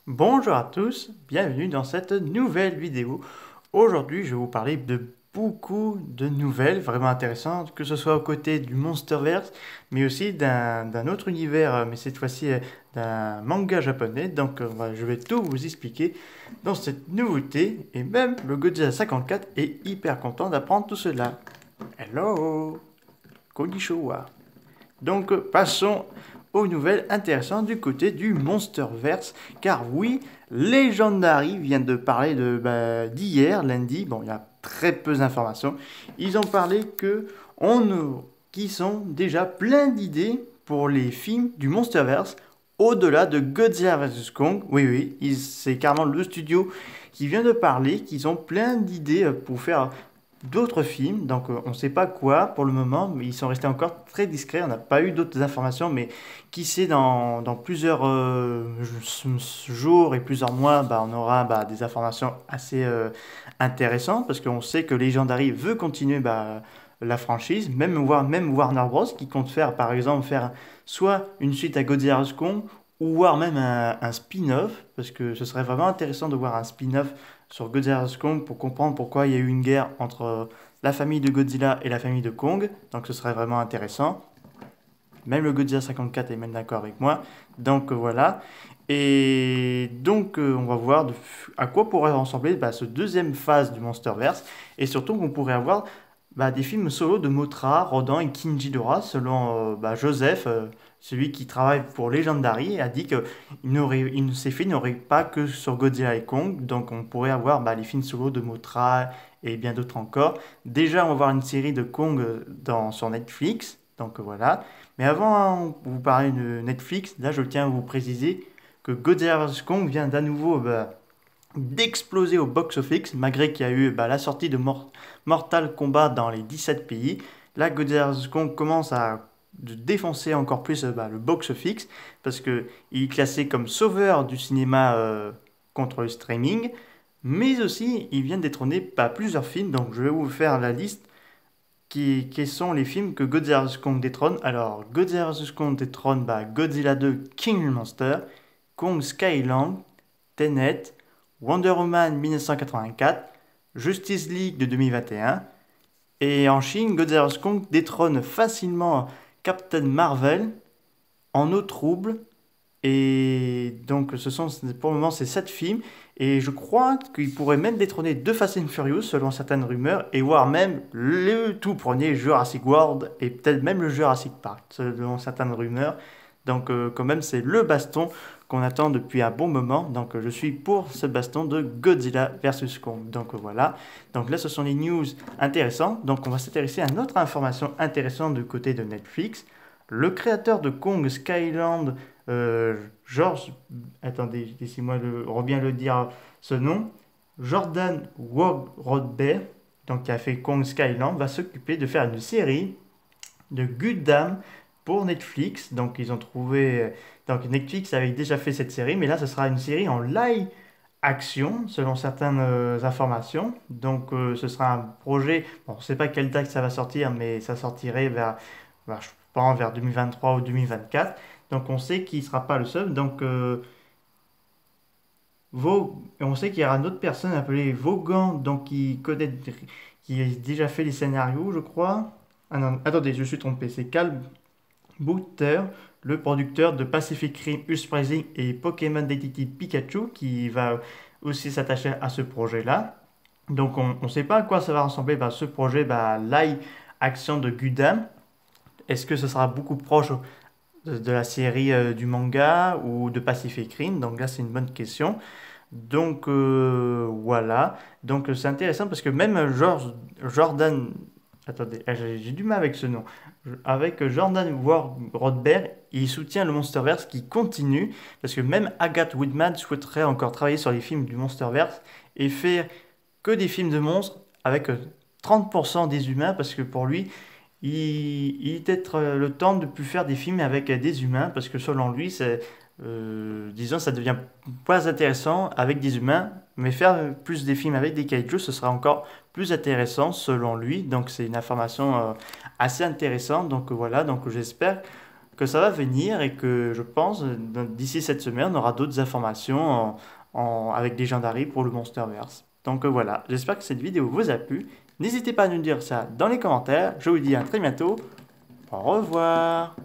Bonjour à tous, bienvenue dans cette nouvelle vidéo. Aujourd'hui, je vais vous parler de beaucoup de nouvelles vraiment intéressantes, que ce soit aux côtés du Monsterverse, mais aussi d'un autre univers, mais cette fois-ci d'un manga japonais. Donc, je vais tout vous expliquer dans cette nouveauté, et même le Godzilla 54 est hyper content d'apprendre tout cela. Hello, konnichiwa. Donc passons aux nouvelles intéressantes du côté du Monsterverse, car oui, Legendary vient de parler d'hier, lundi, bon il y a très peu d'informations, ils ont parlé qu'ils sont déjà plein d'idées pour les films du Monsterverse, au-delà de Godzilla vs Kong, oui, c'est carrément le studio qui vient de parler, qu'ils ont plein d'idées pour faire d'autres films, donc on ne sait pas quoi pour le moment, mais ils sont restés encore très discrets, on n'a pas eu d'autres informations, mais qui sait dans plusieurs jours et plusieurs mois, on aura des informations assez intéressantes, parce qu'on sait que Legendary veut continuer la franchise, même Warner Bros. Qui compte faire, par exemple, faire soit une suite à Godzilla vs Kong, ou voir même un spin-off, parce que ce serait vraiment intéressant de voir un spin-off sur Godzilla vs Kong pour comprendre pourquoi il y a eu une guerre entre la famille de Godzilla et la famille de Kong. Donc ce serait vraiment intéressant. Même le Godzilla 54 est même d'accord avec moi. Donc voilà. Et donc on va voir à quoi pourrait ressembler ce deuxième phase du Monsterverse. Et surtout qu'on pourrait avoir des films solo de Mothra, Rodan et Kinjidora, selon Joseph, celui qui travaille pour Legendary, a dit que ces films n'auraient pas que sur Godzilla et Kong, donc on pourrait avoir les films solo de Mothra et bien d'autres encore. Déjà, on va voir une série de Kong sur Netflix, donc voilà. Mais avant de vous parler de Netflix, là je tiens à vous préciser que Godzilla vs Kong vient d'à nouveau d'exploser au box-office, malgré qu'il y a eu la sortie de Mortal Kombat dans les 17 pays. Là, Godzilla vs Kong commence à défoncer encore plus le box-office, parce qu'il est classé comme sauveur du cinéma contre le streaming, mais aussi il vient de détrôner plusieurs films, donc je vais vous faire la liste qui sont les films que Godzilla vs Kong détrône. Alors, Godzilla vs Kong détrône Godzilla 2 King Monster, Kong Skyland, Tenet, Wonder Woman 1984, Justice League de 2021. Et en Chine, Godzilla vs Kong détrône facilement Captain Marvel, En eau trouble. Et donc, pour le moment ces 7 films. Et je crois qu'il pourrait même détrôner deux Fast and Furious, selon certaines rumeurs, et voire même le tout premier Jurassic World, et peut-être même le Jurassic Park, selon certaines rumeurs. Donc, quand même, c'est le baston qu'on attend depuis un bon moment. Donc, je suis pour ce baston de Godzilla versus Kong. Donc, voilà. Donc, là, ce sont les news intéressantes. Donc, on va s'intéresser à une autre information intéressante du côté de Netflix. Le créateur de Kong Skyland, George, attendez, laissez-moi bien le dire ce nom, Jordan Rodber, donc qui a fait Kong Skyland, va s'occuper de faire une série de Gundam pour Netflix. Donc ils ont trouvé, donc Netflix avait déjà fait cette série, mais là ce sera une série en live action selon certaines informations. Donc ce sera un projet, bon, on ne sait pas quelle date ça va sortir, mais ça sortirait je pense vers 2023 ou 2024. Donc on sait qu'il ne sera pas le seul. Donc on sait qu'il y aura une autre personne appelée Vaughan, donc qui a déjà fait les scénarios, je crois. Ah non, attendez, je suis trompé. C'est Cal Booter, le producteur de Pacific Rim, Uprising et Pokémon Detective Pikachu, qui va aussi s'attacher à ce projet-là. Donc on ne sait pas à quoi ça va ressembler ce projet live action de Gundam. Est-ce que ce sera beaucoup proche de la série du manga ou de Pacific Rim? Donc là, c'est une bonne question. Donc voilà. Donc c'est intéressant parce que même Jordan. Attendez, j'ai du mal avec ce nom. Avec Jordan Rodberg, il soutient le Monsterverse qui continue parce que même Agathe Woodman souhaiterait encore travailler sur les films du Monsterverse et faire que des films de monstres avec 30% des humains parce que pour lui, il est peut-être le temps de plus faire des films avec des humains parce que selon lui, disons, ça devient pas intéressant avec des humains, mais faire plus des films avec des kaijus, ce sera encore plus intéressant selon lui. Donc c'est une information assez intéressante. Donc voilà, donc j'espère que ça va venir et que je pense d'ici cette semaine, on aura d'autres informations avec des Légendaries pour le Monsterverse. Donc voilà, j'espère que cette vidéo vous a plu. N'hésitez pas à nous dire ça dans les commentaires. Je vous dis à très bientôt. Au revoir.